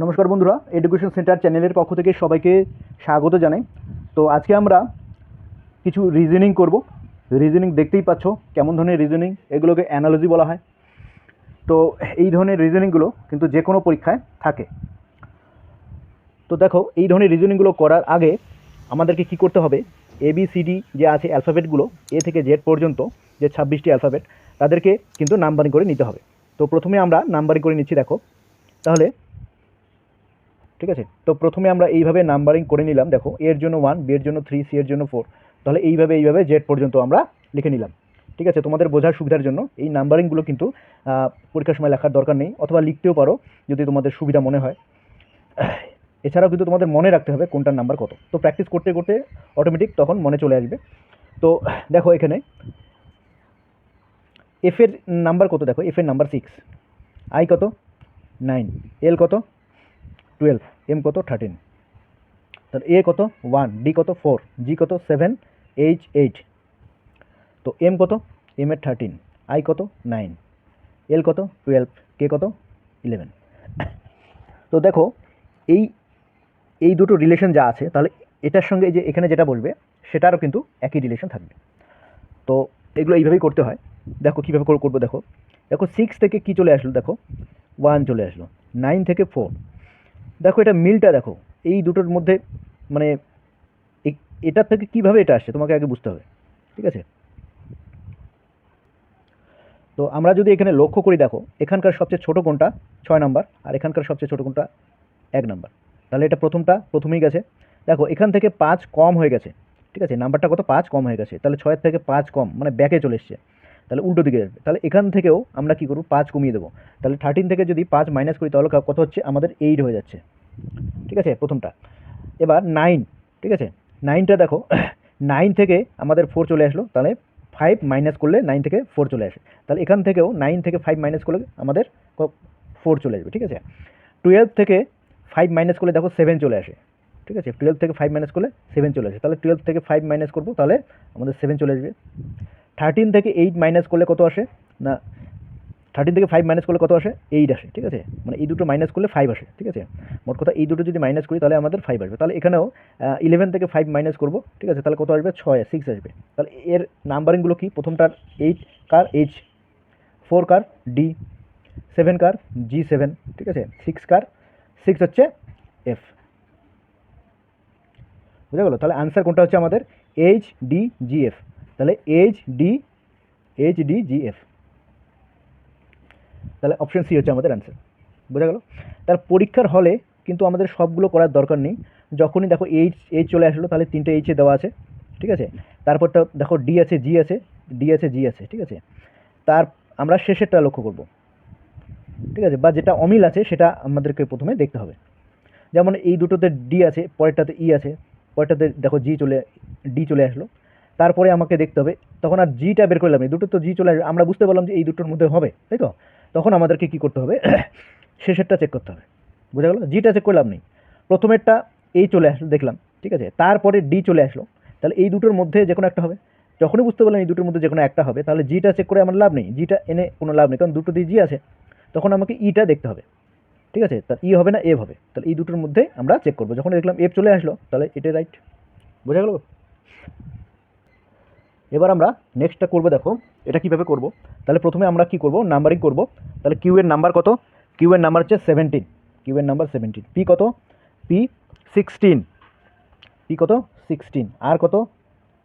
নমস্কার বন্ধুরা, education centre চ্যানেলের পক্ষ থেকে সবাইকে স্বাগত জানাই। তো আজকে আমরা কিছু রিজনিং করব। রিজনিং দেখতেই পাচ্ছ কেমন ধরনের রিজনিং, এগুলোকে অ্যানালজি বলা হয়। তো এই ধরনের রিজনিংগুলো কিন্তু যে কোনো পরীক্ষায় থাকে। তো দেখো, এই ধরনের রিজনিংগুলো করার আগে আমাদেরকে কি করতে হবে, ABCD যে আছে অ্যালফাবেটগুলো, এ থেকে জেড পর্যন্ত যে 26টি অ্যালফাবেট, তাদেরকে কিন্তু নাম্বারিং করে নিতে হবে। তো প্রথমে আমরা নাম্বারিং করে নিচ্ছি, দেখো তাহলে ঠিক আছে। তো প্রথমে আমরা এইভাবে নাম্বারিং করে নিলাম, দেখো এর জন্য 1, বি এর জন্য 3, সি এর জন্য 4, তাহলে এইভাবে জেড পর্যন্ত আমরা লিখে নিলাম। ঠিক আছে, তোমাদের বোঝার সুবিধার জন্য এই নাম্বারিংগুলো কিন্তু পরীক্ষার সময় লেখার দরকার নেই, অথবা লিখতেও পারো যদি তোমাদের সুবিধা মনে হয়। এছাড়াও কিন্তু তোমাদের মনে রাখতে হবে কোনটার নাম্বার কত। তো প্র্যাকটিস করতে করতে অটোমেটিক তখন মনে চলে আসবে। তো দেখো এখানে এফের নাম্বার কত, দেখো এফের নাম্বার 6, আই কত 9, এল কত 12, এম কত 13, তাহলে এ কত 1, ডি কত 4, জি কত 7, এইচ 8, তো এম কত, এম এর 13, আই কত 9, এল কত 12, কে কত 11। তো দেখো এই এই দুটো রিলেশন যা আছে, তাহলে এটার সঙ্গে যে এখানে যেটা বলবে সেটারও কিন্তু একই রিলেশন থাকবে। তো এগুলো এইভাবেই করতে হয়। দেখো কীভাবে করবো, দেখো দেখো 6 থেকে কি চলে আসলো, দেখো 1 চলে আসলো, 9 থেকে 4, দেখো এটা মিলটা দেখো এই দুটোর মধ্যে, মানে এটার থেকে কিভাবে এটা আসছে তোমাকে আগে বুঝতে হবে। ঠিক আছে, তো আমরা যদি এখানে লক্ষ্য করি, দেখো এখানকার সবচেয়ে ছোটো কোনটা 6 নাম্বার, আর এখানকার সবচেয়ে ছোটো কোনটা 1 নাম্বার, তাহলে এটা প্রথমেই গেছে। দেখো এখান থেকে 5 কম হয়ে গেছে, ঠিক আছে, নাম্বারটা কত 5 কম হয়ে গেছে, তাহলে 6 থেকে 5 কম মানে ব্যাকে চলে এসছে, তাহলে উল্টো দিকে যাবে। তাহলে এখান থেকেও আমরা কী করবো, 5 কমিয়ে দেবো, তাহলে 13 থেকে যদি 5 মাইনাস করি তাহলে কত হচ্ছে, আমাদের 8 হয়ে যাচ্ছে। ঠিক আছে, প্রথমটা। এবার 9, ঠিক আছে, 9টা দেখো 9 থেকে আমাদের 4 চলে আসলো, তাহলে 5 মাইনাস করলে 9 থেকে 4 চলে আসে, তাহলে এখান থেকেও 9 থেকে 5 মাইনাস করলে আমাদের 4 চলে আসবে। ঠিক আছে, 12 থেকে 5 মাইনাস করলে দেখো 7 চলে আসে। ঠিক আছে, 12 থেকে 5 মাইনাস করলে 7 চলে আসে, তাহলে 12 থেকে 5 মাইনাস করবো, তাহলে আমাদের 7 চলে আসবে। 13 থেকে 8 মাইনাস করলে কত আসে না, 13 থেকে 5 মাইনাস করলে কত আসে, 8 আসে। ঠিক আছে, মানে এই দুটো মাইনাস করলে 5 আসে। ঠিক আছে, মোট কথা এই দুটো যদি মাইনাস করি তাহলে আমাদের 5 আসবে। তাহলে এখানেও 11 থেকে 5 মাইনাস করবো, ঠিক আছে, তাহলে কত আসবে, 6 আসবে। তাহলে এর নাম্বারিংগুলো কি, প্রথমটার 8 কার এইচ, 4 কার ডি, 7 কার G7, ঠিক আছে, 6 কার 6 হচ্ছে এফ। বুঝা গেল? তাহলে আনসার কোনটা হচ্ছে আমাদের HDGF। তাহলে HDGF, তাহলে অপশন সি হচ্ছে আমাদের অ্যান্সার। বোঝা গেল? তার পরীক্ষার হলে কিন্তু আমাদের সবগুলো করার দরকার নেই। যখনই দেখো এইচ চলে আসলো, তাহলে 3টে এইচে দেওয়া আছে। ঠিক আছে, তারপরটা দেখো ডি আছে, জি আছে, ডি আছে, জি আছে। ঠিক আছে, তার আমরা শেষেরটা লক্ষ্য করব। ঠিক আছে, বা যেটা অমিল আছে সেটা আমাদেরকে প্রথমে দেখতে হবে। যেমন এই দুটোতে ডি আছে, পরেরটাতে ই আছে, পরেরটাতে দেখো ডি চলে আসলো, তারপরে আমাকে দেখতে হবে, তখন আর জিটা বের করলাম, এই দুটো তো জি চলে আসবে, আমরা বুঝতে পারলাম যে এই দুটোর মধ্যে হবে, তাই তো? তখন আমাদেরকে কি করতে হবে, শেষেরটা চেক করতে হবে। বোঝা গেল? জিটা চেক করলাম নেই, প্রথমেরটা এই চলে আসলো দেখলাম, ঠিক আছে, তারপরে ডি চলে আসলো, তাহলে এই দুটোর মধ্যে যে কোনো একটা হবে। যখনই বুঝতে পারলাম এই দুটোর মধ্যে যে কোনো একটা হবে, তাহলে জিটা চেক করে আমার লাভ নেই, জিটা এনে কোনো লাভ নেই, কারণ দুটো দিয়ে জি আছে, তখন আমাকে ইটা দেখতে হবে। ঠিক আছে, তার ই হবে না এফ হবে, তাহলে এই দুটোর মধ্যে আমরা চেক করবো। যখন দেখলাম এফ চলে আসলো, তাহলে এটাই রাইট। বোঝা গেল? এবার আমরা নেক্সটটা করবো, দেখো এটা কীভাবে করবো। তাহলে প্রথমে আমরা কি করব, নাম্বারিং করব। তাহলে কিউ এর নাম্বার কত, কিউ এর নাম্বার হচ্ছে 17, কিউ এর নাম্বার 17, পি কত, পি 16, পি কত 16, আর কত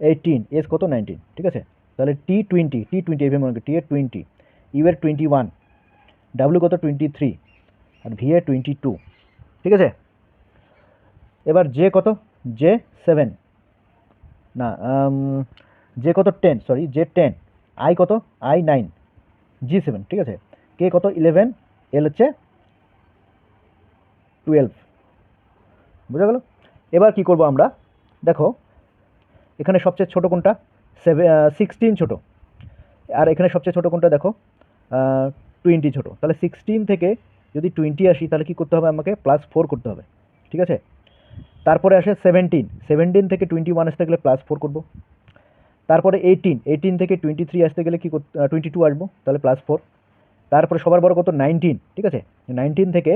18, এস কত 19। ঠিক আছে, তাহলে টি টোয়েন্টি এভাবে মনে করি, টি এর 20, ইউ এর 21, ডাব্লিউ কত 23, আর ভি এর 22। ঠিক আছে, এবার জে কত, জে 7, না জে কত 10, সরি জে 10, আই কত, আই 9, G7। ঠিক আছে, কে কত 11, এল হচ্ছে 12। বুঝা গেল? এবার কি করব আমরা, দেখো এখানে সবচেয়ে ছোটো কোনটা, 16 ছোটো, আর এখানে সবচেয়ে ছোটো কোনটা, দেখো 20 ছোটো। তাহলে 16 থেকে যদি 20 আসি, তাহলে কি করতে হবে, আমাকে +4 করতে হবে। ঠিক আছে, তারপরে আসে 17 থেকে 21 আসতে গেলে +4 করব। তারপরে 18 থেকে 23 আসতে গেলে কি 22 আসবো, তাহলে +4। তারপরে সবার বড় কত 19। ঠিক আছে, 19 থেকে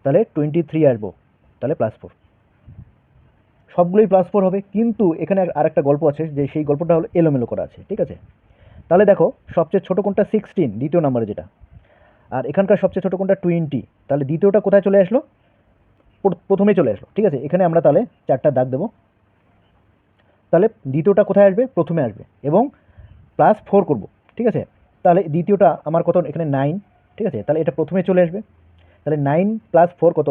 তাহলে 23 আসবো, তাহলে +4, সবগুলোই +4 হবে। কিন্তু এখানে আরেকটা গল্প আছে, যে সেই গল্পটা হলো এলোমেলো করা আছে, ঠিক আছে। তাহলে দেখো সবচেয়ে ছোটো কোনটা 16, দ্বিতীয় নম্বরে যেটা, আর এখানকার সবচেয়ে ছোটো কোনটা 20, তাহলে দ্বিতীয়টা কোথায় চলে আসলো, প্রথমে চলে আসলো, ঠিক আছে। এখানে আমরা তাহলে 4টা দাগ দেবো, তাহলে দ্বিতীয়টা কোথায় আসবে, প্রথমে আসবে, এবং +4 করব, ঠিক আছে। তাহলে দ্বিতীয়টা আমার কত, এখানে 9, ঠিক আছে, তাহলে এটা প্রথমে চলে আসবে। তাহলে 9 + 4 কত,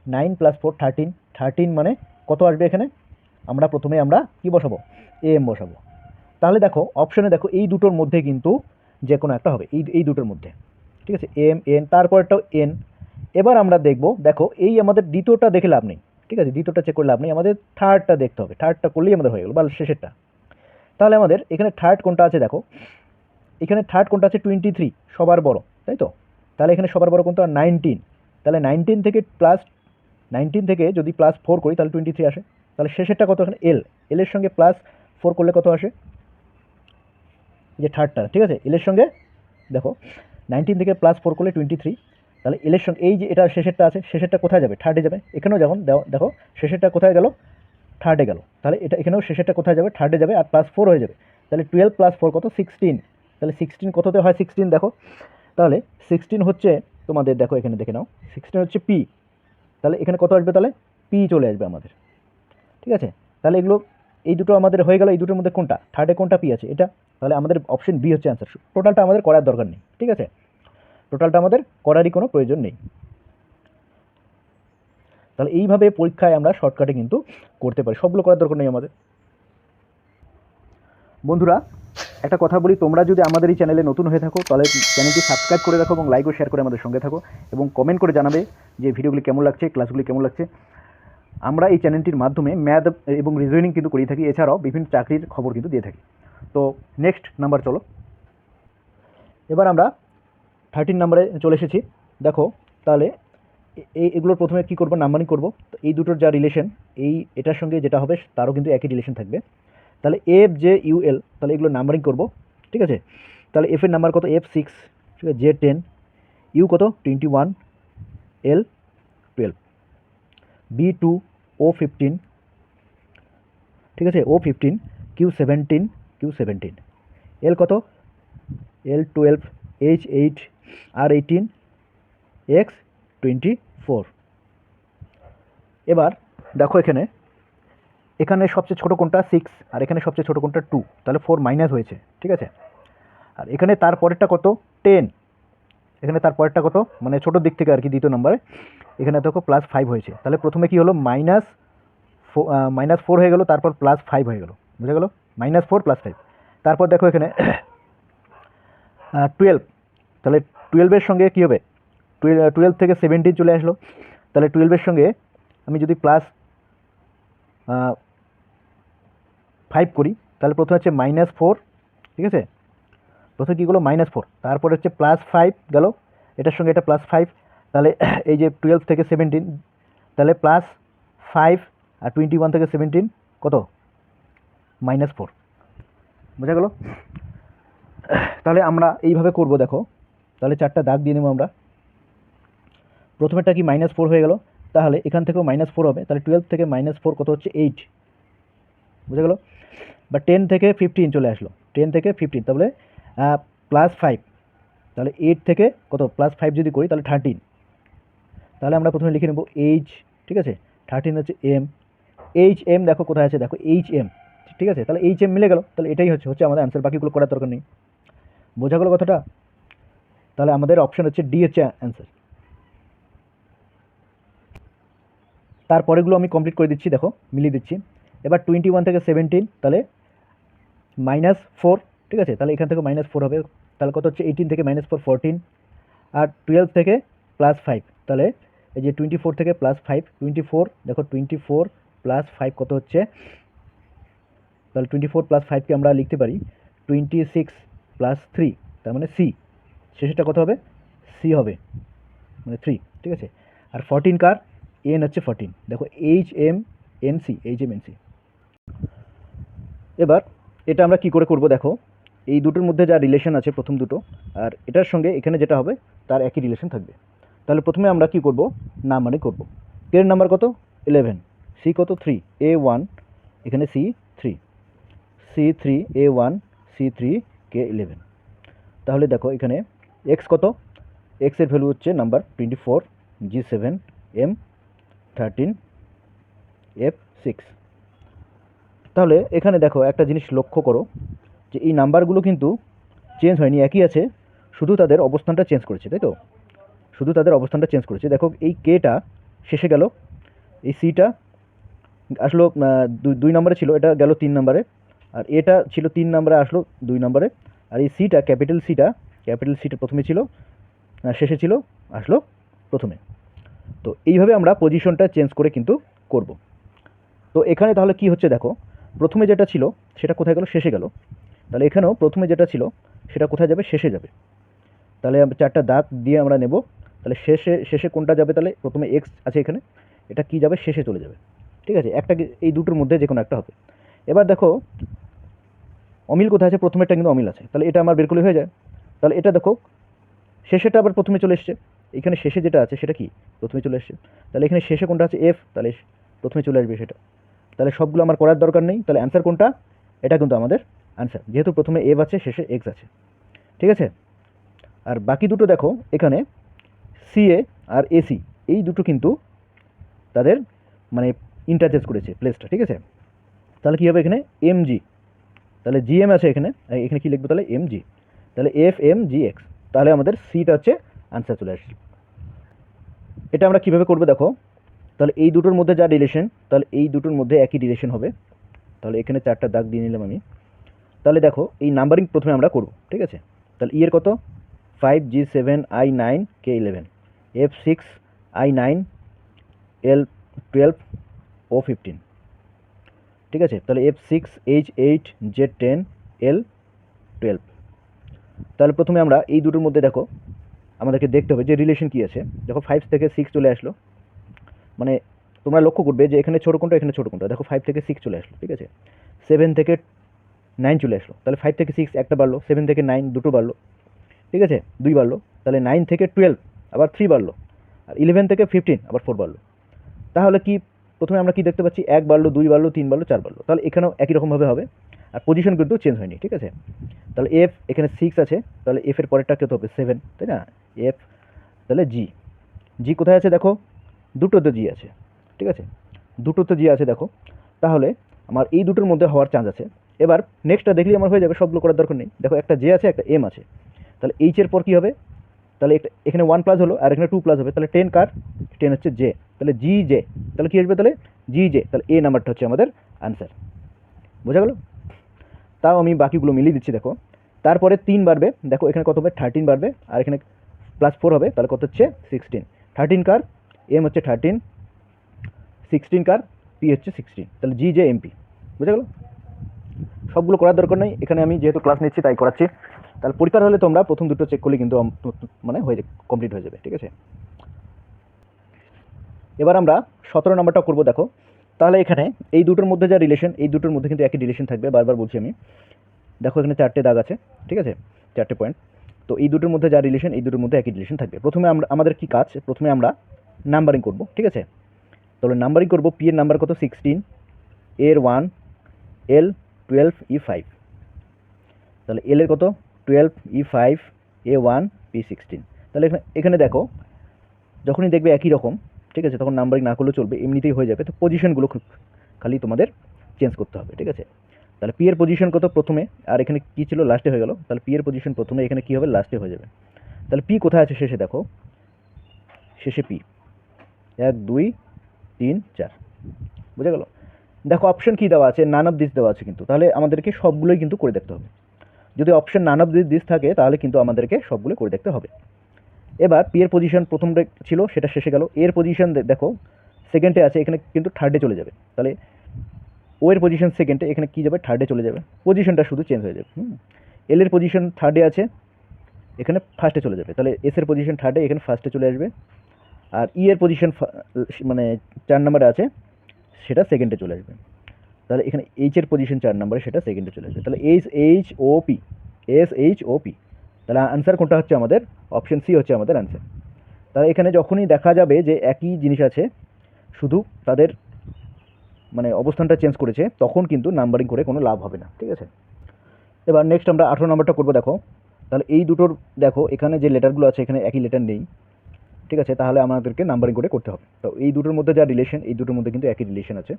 9 + 4 13, 13 মানে কত আসবে এখানে, আমরা প্রথমে কি বসাবো, am বসাবো। তাহলে দেখো অপশনে দেখো এই দুটোর মধ্যে কিন্তু যে কোনো একটা হবে, এই দুটোর মধ্যে, ঠিক আছে, এম এন, তারপরটাও এন। এবার আমরা দেখব, দেখো এই আমাদের দ্বিতীয়টা দেখে লাভ নেই, ঠিক আছে, দ্বিতীয়টা চেক করে লাভ নেই, আমাদের থার্ডটা দেখতে হবে, থার্ডটা করলেই আমাদের হয়ে গেল, বা শেষেরটা। তাহলে আমাদের এখানে থার্ড কোনটা আছে দেখো, এখানে থার্ড কোনটা আছে 23, সবার বড়, তাই তো। তাহলে এখানে সবার বড় কোনটা 19, তাহলে 19 থেকে যদি +4 করি তাহলে 23 আসে। তাহলে শেষেরটা কত, এখানে এল এর সঙ্গে +4 করলে কত আসে, যে থার্ডটা, ঠিক আছে, এল এর সঙ্গে দেখো 19 থেকে +4 করলে 23, তাহলে এল এর সঙ্গে এই যে এটা শেষেরটা আছে, শেষেরটা কোথায় যাবে, থার্ডে যাবে। এখানেও যখন দেখো শেষেরটা কোথায় গেল, থার্ডে গেল, তাহলে এটা এখানেও শেষেরটা কোথায় যাবে, থার্ডে যাবে, আর +4 হয়ে যাবে। তাহলে 12 + 4 কত, 16, তাহলে 16 কততে হয়, 16 দেখো, তাহলে 16 হচ্ছে তোমাদের, দেখো এখানে দেখে নাও, 16 হচ্ছে পি, তাহলে এখানে কত আসবে, তাহলে পি চলে আসবে আমাদের, ঠিক আছে। তাহলে এগুলো এই দুটো আমাদের হয়ে গেল, এই দুটোর মধ্যে কোনটা, থার্ডে কোনটা পি আছে, এটা, তাহলে আমাদের অপশন বি হচ্ছে অ্যান্সার। টোটালটা আমাদের করার দরকার নেই, ঠিক আছে, টোটালটা আমাদের করারই কোনো প্রয়োজন নেই। তাহলে এইভাবে পরীক্ষায় আমরা শর্টকাটে কিন্তু করতে পারি, সবগুলো করার দরকার নেই আমাদের। বন্ধুরা একটা কথা বলি, তোমরা যদি আমাদের এই চ্যানেলে নতুন হয়ে থাকো তাহলে চ্যানেলটি সাবস্ক্রাইব করে রাখো এবং লাইক ও শেয়ার করে আমাদের সঙ্গে থাকো, এবং কমেন্ট করে জানাবে যে ভিডিওগুলি কেমন লাগছে, ক্লাসগুলি কেমন লাগছে। আমরা এই চ্যানেলটির মাধ্যমে ম্যাথ এবং রিজনিং কিন্তু করে থাকি, এছাড়াও বিভিন্ন চাকরির খবর কিন্তু দিয়ে থাকি। তো নেক্সট নাম্বার চলো, এবার আমরা 13 নম্বরে চলে এসেছি। দেখো তাহলে এগুলোর প্রথমে কী করবো, নাম্বারিং করবো। তো এই দুটোর যা রিলেশন, এটার সঙ্গে যেটা হবে তারও কিন্তু একই রিলেশন থাকবে। তাহলে এফ জে ইউ এল, তাহলে এগুলো নাম্বারিং করবো, ঠিক আছে। তাহলে এফের নাম্বার কত, F6, ঠিক আছে, J10, ইউ কত 21, L 12, B2, O15, ঠিক আছে, O15, Q17, L কত, L12, H8, R18, X24। এবার দেখো এখানে সবচেয়ে ছোটো কোনটা 6, আর এখানে সবচেয়ে ছোটো কোনটা 2, তাহলে 4 মাইনাস হয়েছে, ঠিক আছে। আর এখানে তার পরেরটা কত, 10, এখানে তার পরেরটা কত, মানে ছোটোর দিক থেকে আর কি, দ্বিতীয় নম্বরে এখানে দেখো +5 হয়েছে। তাহলে প্রথমে কি হলো, -4 হয়ে গেল, তারপর +5 হয়ে গেল, বুঝে গেল, -4 +5। তারপর দেখো এখানে 12, তাহলে 12-এর সঙ্গে কী হবে, 12 থেকে 17 চলে আসলো। তাহলে 12-এর সঙ্গে আমি যদি +5 করি, তাহলে প্রথমে হচ্ছে -4, ঠিক আছে, প্রথমে কী হলো -4, তারপর হচ্ছে +5 গেল, এটার সঙ্গে এটা +5, তাহলে এই যে 12 থেকে 17, তাহলে +5, আর 21 থেকে 17 কত, -4, বোঝা গেল। তাহলে আমরা এইভাবে করব, দেখো তাহলে 4টা দাগ দিয়ে নেব আমরা। প্রথমেরটা কি -4 হয়ে গেল, তাহলে এখান থেকেও -4 হবে, তাহলে 12 থেকে -4 কত হচ্ছে 8, বুঝা গেল। বা 10 থেকে 15 চলে আসলো, 10 থেকে 15, তাহলে +5, তাহলে 8 থেকে কত, +5 যদি করি তাহলে 13, তাহলে আমরা প্রথমে লিখে নেব এইচ, ঠিক আছে, 13 হচ্ছে এম, এম দেখো কোথায় আছে, দেখো এম, ঠিক আছে, তাহলে এম মিলে গেল, তাহলে এটাই হচ্ছে আমাদের অ্যান্সার, বাকিগুলো করার দরকার নেই। বোঝা গেল কথাটা। তাহলে আমাদের অপশন হচ্ছে ডি হচ্ছে অ্যান্সার। তারপরেগুলো আমি কমপ্লিট করে দিচ্ছি, দেখো মিলিয়ে দিচ্ছি। এবার 21 থেকে 17, তাহলে -4, ঠিক আছে, তাহলে এখান থেকে -4 হবে, তাহলে কত হচ্ছে 18 থেকে -4 14, আর 12 থেকে +5, তাহলে এই যে 24 থেকে +5, 24, দেখো 24 + 5 কত হচ্ছে, তাহলে 24 + 5কে আমরা লিখতে পারি 26 + 3, তার মানে সি, শেষেরটা কত হবে, সি হবে, মানে 3, ঠিক আছে। আর 14 কার, এন হচ্ছে 14, দেখো HMNC। এবার এটা আমরা কি করে করব, দেখো এই দুটোর মধ্যে যা রিলেশন আছে প্রথম দুটো, আর এটার সঙ্গে এখানে যেটা হবে তার একই রিলেশন থাকবে। তাহলে প্রথমে আমরা কি করব, নাম্বারিং করব। কে এর নাম্বার কত 11, সি কত 3, A1 এখানে C3, C3 A1 C3 K11। তাহলে দেখো এখানে এক্স কত, এক্স এর ভ্যালু হচ্ছে নাম্বার 24, G7 M13 F6। তাহলে এখানে দেখো একটা জিনিস লক্ষ্য করো যে এই নাম্বারগুলো কিন্তু চেঞ্জ হয়নি, একই আছে, শুধু তাদের অবস্থানটা চেঞ্জ করেছে, তাই তো? শুধু তাদের অবস্থানটা চেঞ্জ করেছে। দেখো এই কেটা শেষে গেল, এই সিটা আসলো 2 নম্বরে ছিল, এটা গেল 3 নম্বরে, আর এটা ছিল 3 নম্বরে আসলো 2 নম্বরে, আর এই সিটা ক্যাপিটাল সিটা প্রথমে ছিল, শেষে ছিল, আসলো প্রথমে। তো এইভাবে আমরা পজিশনটা চেঞ্জ করে কিন্তু করব। তো এখানে তাহলে কি হচ্ছে দেখো, প্রথমে যেটা ছিল সেটা কোথায় গেল, শেষে গেল। তাহলে এখানেও প্রথমে যেটা ছিল সেটা কোথায় যাবে, শেষে যাবে। তাহলে 4টা দাগ দিয়ে আমরা নেব। তাহলে শেষে কোনটা যাবে, তাহলে প্রথমে এক্স আছে এখানে, এটা কি যাবে, শেষে চলে যাবে। ঠিক আছে, একটা এই দুটোর মধ্যে যে কোনো একটা হবে। এবার দেখো অমিল কোথায় আছে, প্রথমেরটা কিন্তু অমিল আছে, তাহলে এটা আমার বের করলে হয়ে যায়। তাহলে এটা দেখো শেষেটা আবার প্রথমে চলে এসছে, এখানে শেষে যেটা আছে সেটা কি প্রথমে চলে এসছে। তাহলে এখানে শেষে কোনটা আছে এফ, তাহলে প্রথমে চলে আসবে সেটা। তাহলে সবগুলো আমার করার দরকার নেই, তাহলে অ্যান্সার কোনটা, এটা কিন্তু আমাদের অ্যান্সার, যেহেতু প্রথমে এফ আছে শেষে এক্স আছে। ঠিক আছে, আর বাকি দুটো দেখো এখানে সিএ আর এসি, এই দুটো কিন্তু তাদের মানে ইন্টারচেঞ্জ করেছে প্লেসটা। ঠিক আছে, তাহলে কী হবে এখানে এমজি, তাহলে জিএম আছে এখানে, এখানে কী লিখবো তাহলে এমজি, তাহলে এফ এম জি এক্স, তাহলে আমাদের সিটা হচ্ছে আনসার চলে আসছে। এটা আমরা কীভাবে করবো দেখো, তাহলে এই দুটোর মধ্যে যা রিলেশন, তাহলে এই দুটোর মধ্যে একই রিলেশন হবে। তাহলে এখানে 4টা দাগ দিয়ে নিলাম আমি। তাহলে দেখো এই নাম্বারিং প্রথমে আমরা করব। ঠিক আছে, তাহলে এর কত 5 G7 I9 K11 F6 I9 L12 O15। ঠিক আছে, তাহলে F6 H8 Z10 L12। তাহলে প্রথমে আমরা এই দুটোর মধ্যে দেখো আমাদেরকে দেখতে হবে যে রিলেশন কী আছে। দেখো 5 থেকে 6 চলে আসলো, মানে তোমরা লক্ষ্য করবে যে এখানে ছোটো কোনটা এখানে ছোটো কোনটা, দেখো 5 থেকে 6 চলে আসলো। ঠিক আছে, 7 থেকে 9 চলে আসলো, তাহলে 5 থেকে 6 একটা বাড়লো, 7 থেকে 9 দুটো বাড়লো। ঠিক আছে, 2 বাড়লো, তাহলে 9 থেকে 12 আবার 3 বাড়লো, আর 11 থেকে 15 আবার 4 বাড়লো। তাহলে কি প্রথমে আমরা কি দেখতে পাচ্ছি, 1 বাড়লো, 2 বাড়লো, 3 বাড়লো, 4 বাড়লো। তাহলে এখানেও একই রকমভাবে হবে, আর পজিশন কিন্তু চেঞ্জ হয়নি। ঠিক আছে, তাহলে এফ এখানে 6 আছে, তাহলে এফ এর পরেরটা কত হবে 7, তাই না? এফ, তাহলে জি, জি কোথায় আছে দেখো, দুটোতে জি আছে। ঠিক আছে, দুটোতে জি আছে দেখো, তাহলে আমার এই দুটোর মধ্যে হওয়ার চান্স আছে। এবার নেক্সটটা দেখলেই আমার হয়ে যাবে, সবগুলো করার দরকার নেই। দেখো একটা জে আছে একটা এম আছে, তাহলে এইচ এর পর কী হবে, তাহলে এখানে 1 প্লাস হলো আর এখানে 2 প্লাস হবে, তাহলে 10 কার, 10 হচ্ছে জে, তাহলে জি জে, তাহলে কী আসবে, তাহলে জি জে, তাহলে এ নাম্বারটা হচ্ছে আমাদের আনসার। বোঝা গেল? তাও আমি বাকিগুলো মিলিয়ে দিচ্ছি। দেখো তারপরে 3 বাড়বে, দেখো এখানে কত হবে 13 বাড়বে, আর এখানে +4 হবে, তাহলে কত হচ্ছে 16। 13 কার, এম হচ্ছে 13, 16 কার, পি হচ্ছে 16, তাহলে জি জে এমপি। বুঝা গেল? সবগুলো করার দরকার নেই, এখানে আমি যেহেতু ক্লাস নিচ্ছি তাই করাচ্ছি। তাহলে পরীক্ষার হলে তোমরা প্রথম দুটো চেক করলে কিন্তু মানে কমপ্লিট হয়ে যাবে। ঠিক আছে, এবার আমরা 17 নম্বরটা করবো। দেখো তাহলে এখানে এই দুটোর মধ্যে যা রিলেশন, এই দুটোর মধ্যে কিন্তু একই রিলেশন থাকবে, বারবার বলছি আমি। দেখো এখানে 4টে দাগ আছে, ঠিক আছে, 4টে পয়েন্ট। তো এই দুটোর মধ্যে যা রিলেশন, এই দুটোর মধ্যে একই রিলেশন থাকবে। প্রথমে আমাদের কি কাজ, প্রথমে আমরা নাম্বারিং করব। ঠিক আছে, তাহলে নাম্বারিং করব। পি এর নাম্বার কত 16, এর 1, এল 12, E5, তাহলে এল এর কত 12, E5, A1, P16। তাহলে এখানে দেখো যখনই দেখবে একই রকম, ঠিক আছে, তখন নাম্বারিং না করলেও চলবে, এমনিতেই হয়ে যাবে। তো পজিশনগুলো খালি তোমাদের চেঞ্জ করতে হবে। ঠিক আছে, তাহলে পি এর পজিশন কত প্রথমে, আর এখানে কী ছিল লাস্টে হয়ে গেল, তাহলে পি এর পজিশন প্রথমে, এখানে কী হবে লাস্টে হয়ে যাবে। তাহলে পি কোথায় আছে শেষে, দেখো শেষে পি 1 2 3 4। বুঝা গেল? দেখো অপশন কী দেওয়া আছে, নান অফ দিস দেওয়া আছে কিন্তু, তাহলে আমাদেরকে সবগুলোই কিন্তু করে দেখতে হবে। যদি অপশন নান অফ দিস থাকে তাহলে কিন্তু আমাদেরকে সবগুলো করে দেখতে হবে। এবার পি এর পজিশন প্রথম ছিল সেটা শেষে গেল, এর পজিশন দেখো সেকেন্ডে আছে, এখানে কিন্তু থার্ডে চলে যাবে। তাহলে ও এর পজিশন সেকেন্ডে, এখানে কী যাবে থার্ডে চলে যাবে, পজিশনটা শুধু চেঞ্জ হয়ে যাবে। এল এর পজিশন থার্ডে আছে, এখানে ফার্স্টে চলে যাবে। তাহলে এস এর পজিশন থার্ডে, এখানে ফার্স্টে চলে আসবে। আর ই এর পজিশন মানে 4 নম্বরে আছে, সেটা সেকেন্ডে চলে আসবে। তাহলে এখানে এইচ এর পজিশন 4 নম্বরে, সেটা সেকেন্ডে চলে আসবে। তাহলে SHOP, তাহলে আনসার কোনটা হচ্ছে আমাদের, অপশন সি হচ্ছে আমাদের আনসার। তাহলে এখানে যখনই দেখা যাবে যে একই জিনিস আছে, শুধু তাদের মানে অবস্থানটা চেঞ্জ করেছে, তখন কিন্তু নাম্বারিং করে কোনো লাভ হবে না। ঠিক আছে, এবার নেক্সট আমরা 18 নম্বরটা করবো। দেখো তাহলে এই দুটোর, দেখো এখানে যে লেটারগুলো আছে এখানে একই লেটার নেই। ঠিক আছে, তাহলে আমাদেরকে নাম্বারিং করে করতে হবে। তো এই দুটোর মধ্যে যা রিলেশন, এই দুটোর মধ্যে কিন্তু একই রিলেশন আছে।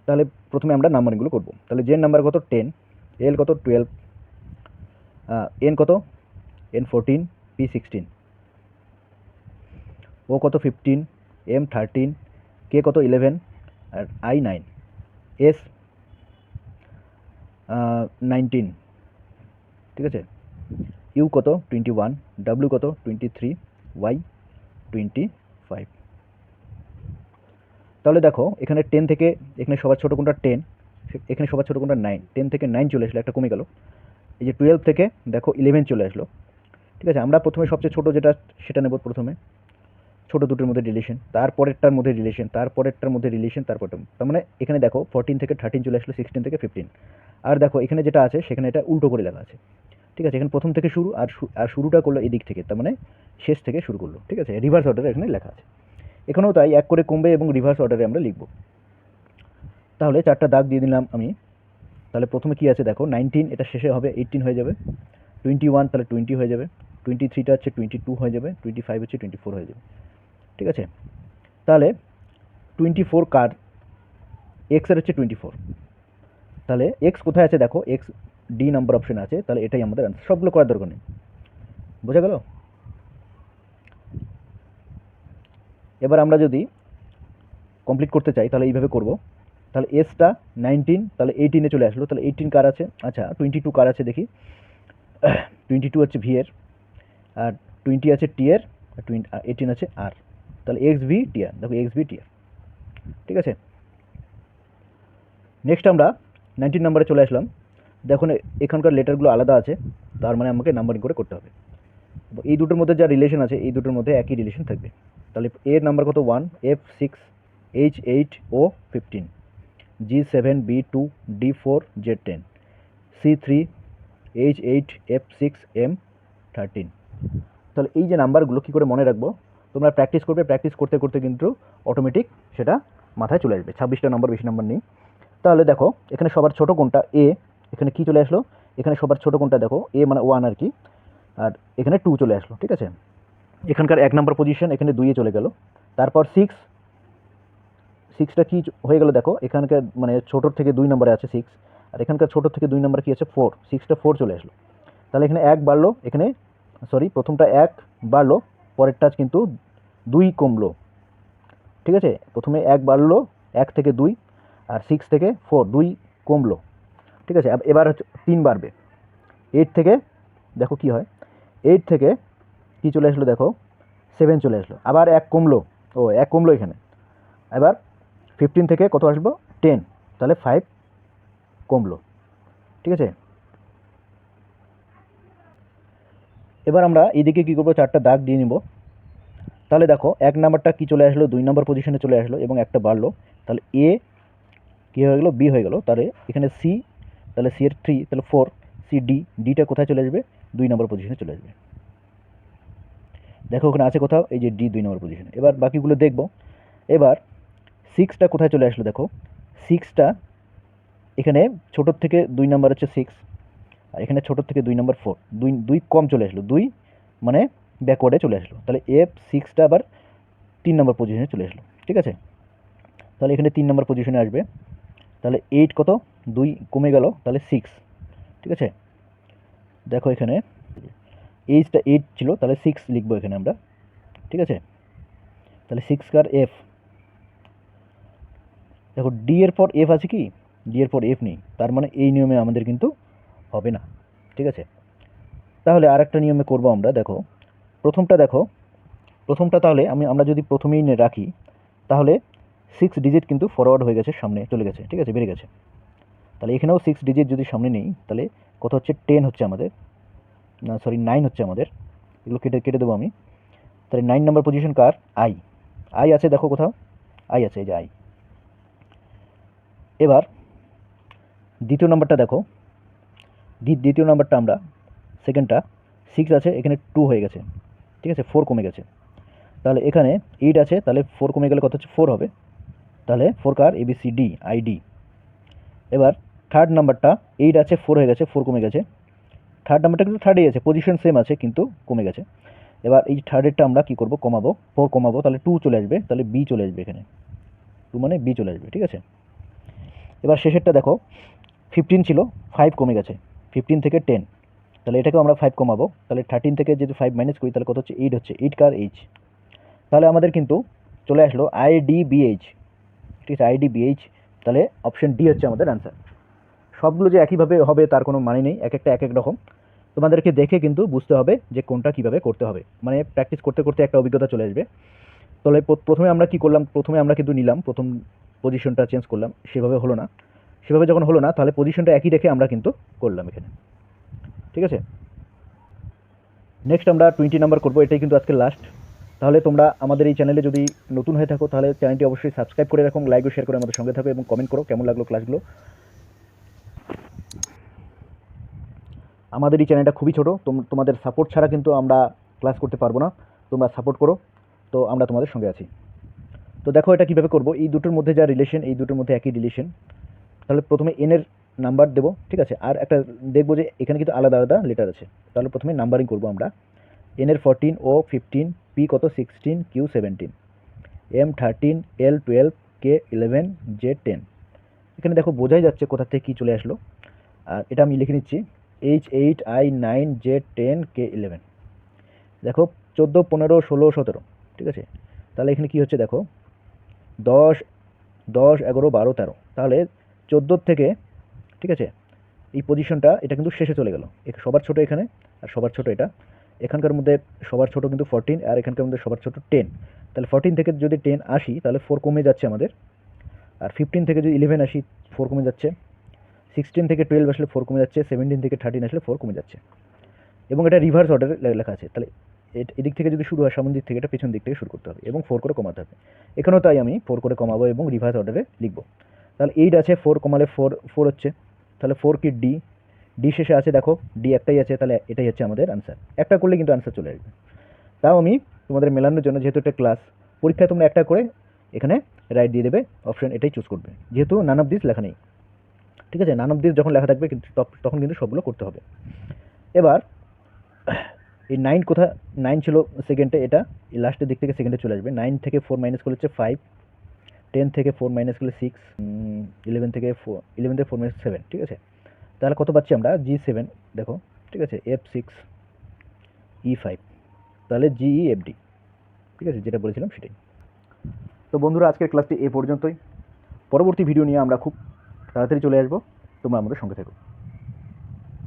তাহলে প্রথমে আমরা নাম্বারিংগুলো করবো। তাহলে জেন নাম্বার কত 10, এল কত 12, এন কত এন 14, পি 16, ও কত 15, এম 13, কে কত 11, আর আই 9, এস 19। ঠিক আছে, ইউ কত 21, ডাব্লিউ কত 23, ওয়াই 25। তাহলে দেখো এখানে 10 থেকে, এখানে সবার ছোটো কোনটা 10, এখানে সবার ছোটো কোনটা 9, 10 থেকে 9 চলে আসলো, একটা কমে গেল। এই যে 12 থেকে দেখো 11 চলে আসলো। ঠিক আছে, আমরা প্রথমে সবচেয়ে ছোটো যেটা সেটা নেব প্রথমে, ছোটো দুটোর মধ্যে রিলেশন, তারপরেরটার মধ্যে রিলেশন, তারপরেরটার মধ্যে রিলেশন, তারপরটা, তার মানে এখানে দেখো 14 থেকে 13 চলে আসলো, 16 থেকে 15। আর দেখো এখানে যেটা আছে সেখানে এটা উল্টো করে লেখা আছে। ঠিক আছে, এখানে প্রথম থেকে শুরু, আর শুরুটা করলো এদিক থেকে, তার মানে শেষ থেকে শুরু করলো। ঠিক আছে, রিভার্স অর্ডারে এখানে লেখা আছে। এখানেও তাই, এক করে কমবে এবং রিভার্স অর্ডারে আমরা লিখব। তাহলে 4টা দাগ দিয়ে দিলাম আমি। তাহলে প্রথমে কি আছে দেখো, 19 এটা শেষে হবে 18 হয়ে যাবে, 21 তাহলে 20 হয়ে যাবে, 23টা হচ্ছে 22 হয়ে যাবে, 25 হচ্ছে 24 হয়ে যাবে। ঠিক আছে, তাহলে 24 কার, এক্স এর হচ্ছে 24। তাহলে এক্স কোথায় আছে দেখো, এক্স ডি নাম্বার অপশন আছে, তাহলে এটাই আমাদের আনসার। সবগুলো করার দরকার নেই, বোঝা গেল? এবার আমরা যদি কমপ্লিট করতে চাই তাহলে এইভাবে করব। তাহলে এসটা 19, তাহলে 18-এ চলে আসলো। তাহলে 18 কার আছে, আচ্ছা 22 কার আছে দেখি, 22 হচ্ছে ভি এর, আর 20 আছে টি এর, আর 18 আছে আর। তাহলে এক্স ভি টি আর, দেখো এক্স ভি টি আর। ঠিক আছে, নেক্সট আমরা 19 নাম্বারে চলে আসলাম। দেখুন এখানকার লেটারগুলো আলাদা আছে, তার মানে আমাকে নাম্বারিং করে করতে হবে। এই দুটোর মধ্যে যা রিলেশন আছে এই দুটোর মধ্যে একই রিলেশন থাকবে। তাহলে এর নাম্বার কত 1, F 6, H 8, O 15, G 7, B 2, D 4, Z 10, C 3, H 8, F 6, M 13। তাহলে এই যে নাম্বারগুলো কী করে মনে রাখবো, তোমরা প্র্যাকটিস করবে, প্র্যাকটিস করতে করতে কিন্তু অটোমেটিক সেটা মাথায় চলে আসবে। 26টা নাম্বার, বেশি নাম্বার নেই। তাহলে দেখো এখানে সবার ছোটো কোনটা এ, এখানে কি চলে আসলো, এখানে সবার ছোটো কোনটা দেখো এ মানে 1 আর কি, আর এখানে 2 চলে আসলো। ঠিক আছে, এখানকার 1 নাম্বার পজিশন এখানে 2-এ চলে গেল। তারপর 6টা কি হয়ে গেল দেখো, এখানকার মানে ছোটোর থেকে 2 নম্বরে আছে 6, আর এখানকার ছোটোর থেকে 2 নম্বর কি আছে 4, 6টা 4 চলে আসলো। তাহলে এখানে 1 বাড়লো, এখানে সরি প্রথমটা 1 বাড়লো, পরেরটা কিন্তু 2 কমলো। ঠিক আছে, প্রথমে 1 বাড়লো, 1 থেকে 2, আর 6 থেকে 4, 2 কমলো। ঠিক আছে, এবার হচ্ছে 3 বাড়বে, 8 থেকে দেখো কি হয়, 8 থেকে কি চলে আসলো দেখো 7 চলে আসলো, আবার 1 কমলো, 1 কমলো এখানে। এবার 15 থেকে কত আসবো 10, তাহলে 5 কমলো। ঠিক আছে, এবার আমরা এইদিকে কী করবো, 4টা দাগ দিয়ে নিব। তাহলে দেখো 1 নাম্বারটা কি চলে আসলো, 2 নম্বর পজিশনে চলে আসলো এবং একটা বাড়লো। তাহলে এ কী হয়ে গেলো, বি হয়ে গেলো। তাহলে এখানে সি, তাহলে সি এর 3, তাহলে 4, সি ডি, ডিটা কোথায় চলে আসবে, 2 নম্বর পজিশনে চলে আসবে। দেখো ওখানে আছে কোথাও, এই যে ডি 2 নম্বর পজিশনে। এবার বাকিগুলো দেখব। এবার 6টা কোথায় চলে আসলো দেখো, 6টা এখানে ছোটোর থেকে 2 নাম্বার হচ্ছে 6, আর এখানে ছোটোর থেকে 2 নাম্বার 4, 2 কম চলে আসলো, 2 মানে ব্যাকওয়ার্ডে চলে আসলো। তাহলে এফ 6টা আবার 3 নম্বর পজিশনে চলে আসলো। ঠিক আছে, তাহলে এখানে 3 নম্বর পজিশনে আসবে। তাহলে 8 কত, 2 কমে গেল, তাহলে 6। ঠিক আছে, দেখো এখানে এইচটা 8 ছিল, তাহলে 6 লিখবো এখানে আমরা। ঠিক আছে, তাহলে 6 কার এফ, দেখো ডি এর পর এফ আছে কি, ডি এর পর এফ নেই, তার মানে এই নিয়মে আমাদের কিন্তু হবে না। ঠিক আছে, তাহলে আর একটা নিয়মে করব আমরা। দেখো প্রথমটা, দেখো প্রথমটা, তাহলে আমরা যদি প্রথমেই রাখি তাহলে 6 ডিজিট কিন্তু ফরওয়ার্ড হয়ে গেছে, সামনে চলে গেছে। ঠিক আছে, বেড়ে গেছে। তাহলে এখানেও 6 ডিজিট যদি সামনে নেই, তাহলে কত হচ্ছে 10 হচ্ছে আমাদের, না সরি 9 হচ্ছে আমাদের, এগুলো কেটে কেটে দেবো আমি। তাহলে 9 নম্বর পজিশন কার, আই, আই আছে দেখো কোথাও, আই আছে, এই যে আই। এবার দ্বিতীয় নম্বরটা দেখো, দ্বিতীয় নম্বরটা আমরা, সেকেন্ডটা 6 আছে, এখানে 2 হয়ে গেছে। ঠিক আছে, 4 কমে গেছে। তাহলে এখানে 8 আছে, তাহলে 4 কমে গেলে কত হচ্ছে 4 হবে। তাহলে 4 কার ABCD ID। এবার থার্ড নাম্বারটা 8 আছে, 4 হয়ে গেছে, 4 কমে গেছে। থার্ড নাম্বারটা কিন্তু থার্ডেই আছে, পজিশন সেম আছে কিন্তু কমে গেছে। এবার এই থার্ডেরটা আমরা কী করবো, কমাবো, 4 কমাবো, তাহলে 2 চলে আসবে, তাহলে B চলে আসবে এখানে, 2 মানে B চলে আসবে, ঠিক আছে। এবার শেষেরটা দেখো 15 ছিল, 5 কমে গেছে, 15 থেকে 10, তাহলে এটাকেও আমরা 5 কমাবো, তাহলে 13 থেকে যদি 5 মাইনাস করি তাহলে কত হচ্ছে 8 হচ্ছে, 8 কার H। তাহলে আমাদের কিন্তু চলে আসলো IDBH, ঠিক আছে, IDBH। তাহলে অপশন ডি হচ্ছে আমাদের অ্যান্সার। সবগুলো যে একইভাবে হবে তার কোনো মানে নেই, এক একটা এক এক রকম, তোমাদেরকে দেখে কিন্তু বুঝতে হবে যে কোনটা কীভাবে করতে হবে, মানে প্র্যাকটিস করতে করতে একটা অভিজ্ঞতা চলে আসবে। তাহলে প্রথমে আমরা কি করলাম, প্রথমে আমরা কিন্তু নিলাম, প্রথম পজিশনটা চেঞ্জ করলাম, সেভাবে হলো না, সেভাবে যখন হলো না তাহলে পজিশনটা একই রেখে আমরা কিন্তু করলাম এখানে, ঠিক আছে। নেক্সট আমরা 20 নাম্বার করবো, এটাই কিন্তু আজকে লাস্ট। তাহলে তোমরা আমাদের এই চ্যানেলে যদি নতুন হয়ে থাকো তাহলে চ্যানেলটি অবশ্যই সাবস্ক্রাইব করে রাখো, লাইক ও শেয়ার করে আমাদের সঙ্গে থাকো এবং কমেন্ট করো কেমন লাগলো ক্লাসগুলো। আমাদের এই চ্যানেলটা খুবই ছোটো, তোমাদের সাপোর্ট ছাড়া কিন্তু আমরা ক্লাস করতে পারবো না, তোমরা সাপোর্ট করো, তো আমরা তোমাদের সঙ্গে আছি। তো দেখো এটা কীভাবে করবো, এই দুটোর মধ্যে যা রিলেশন, এই দুটোর মধ্যে একই রিলেশন। তাহলে প্রথমে এনের নাম্বার দেবো, ঠিক আছে, আর একটা দেখবো যে এখানে কিন্তু আলাদা আলাদা লেটার আছে, তাহলে প্রথমে নাম্বারিং করবো আমরা। এনের 14, ও 15, পি কত 16, কিউ 17, এম 13, এল 12, কে 11, জে 10। এখানে দেখো বোঝাই যাচ্ছে কোথা থেকে কী চলে আসলো, আর এটা আমি লিখে নিচ্ছি H 8, I 9, J 10, K 11। দেখো 14, 15, 16, 17, ঠিক আছে। তাহলে এখানে কী হচ্ছে দেখো 10, 10, 11, 12, 13, তাহলে 14 থেকে, ঠিক আছে, এই পজিশনটা এটা কিন্তু শেষে চলে গেল, সবার ছোট এখানে আর সবার ছোট এটা, এখানকার মধ্যে সবার ছোট কিন্তু 14 আর এখানকার মধ্যে সবার ছোট 10। তাহলে 14 থেকে যদি 10 আসি তাহলে 4 কমে যাচ্ছে আমাদের, আর 15 থেকে যদি 11 আসি 4 কমে যাচ্ছে, 16 থেকে 12 আসলে 4 কমে যাচ্ছে, 17 থেকে 13 আসলে 4 কমে যাচ্ছে, এবং এটা রিভার্স অর্ডারে লেখা আছে। তাহলে এদিক থেকে যদি শুরু হয় সামনের দিক থেকে, এটা পেছন দিক থেকে শুরু করতে হবে এবং 4 করে কমাতে হবে। এখানেও তাই আমি 4 করে কমাবো এবং রিভার্স অর্ডারে লিখবো। তাহলে 8 আছে, 4 কমালে 4 হচ্ছে, তাহলে 4 কি ডি, ডি শেষে আছে, দেখো ডি একটাই আছে, তাহলে এটাই হচ্ছে আমাদের আনসার। একটা করলে কিন্তু আনসার চলে আসবে। তাও আমি তোমাদের মেলানোর জন্য, যেহেতু একটা ক্লাস, পরীক্ষায় তোমরা একটা করে এখানে রাইট দিয়ে দেবে, অপশন এটাই চুজ করবে, যেহেতু নান অফ দিস লেখা নেই, ঠিক আছে। নান অফ দিস যখন লেখা থাকবে কিন্তু তখন কিন্তু সবগুলো করতে হবে। এবার এই 9 কোথা, 9 ছিল সেকেন্ডে, এটা লাস্টের দিক থেকে সেকেন্ডে চলে আসবে। 9 থেকে 4 মাইনাস করলে হচ্ছে 5, 10 থেকে 4 মাইনাস করলে 6, 11 থেকে 4 মাইনাস 7, ঠিক আছে। তাহলে কত পাচ্ছি আমরা G7, দেখো, ঠিক আছে, F6, E5, তাহলে GEFD, ঠিক আছে, যেটা বলেছিলাম সেটাই। তো বন্ধুরা আজকের ক্লাসটি এ পর্যন্তই, পরবর্তী ভিডিও নিয়ে আমরা খুব তাড়াতাড়ি চলে আসবো, তোমরা আমাদের সঙ্গে থেকো।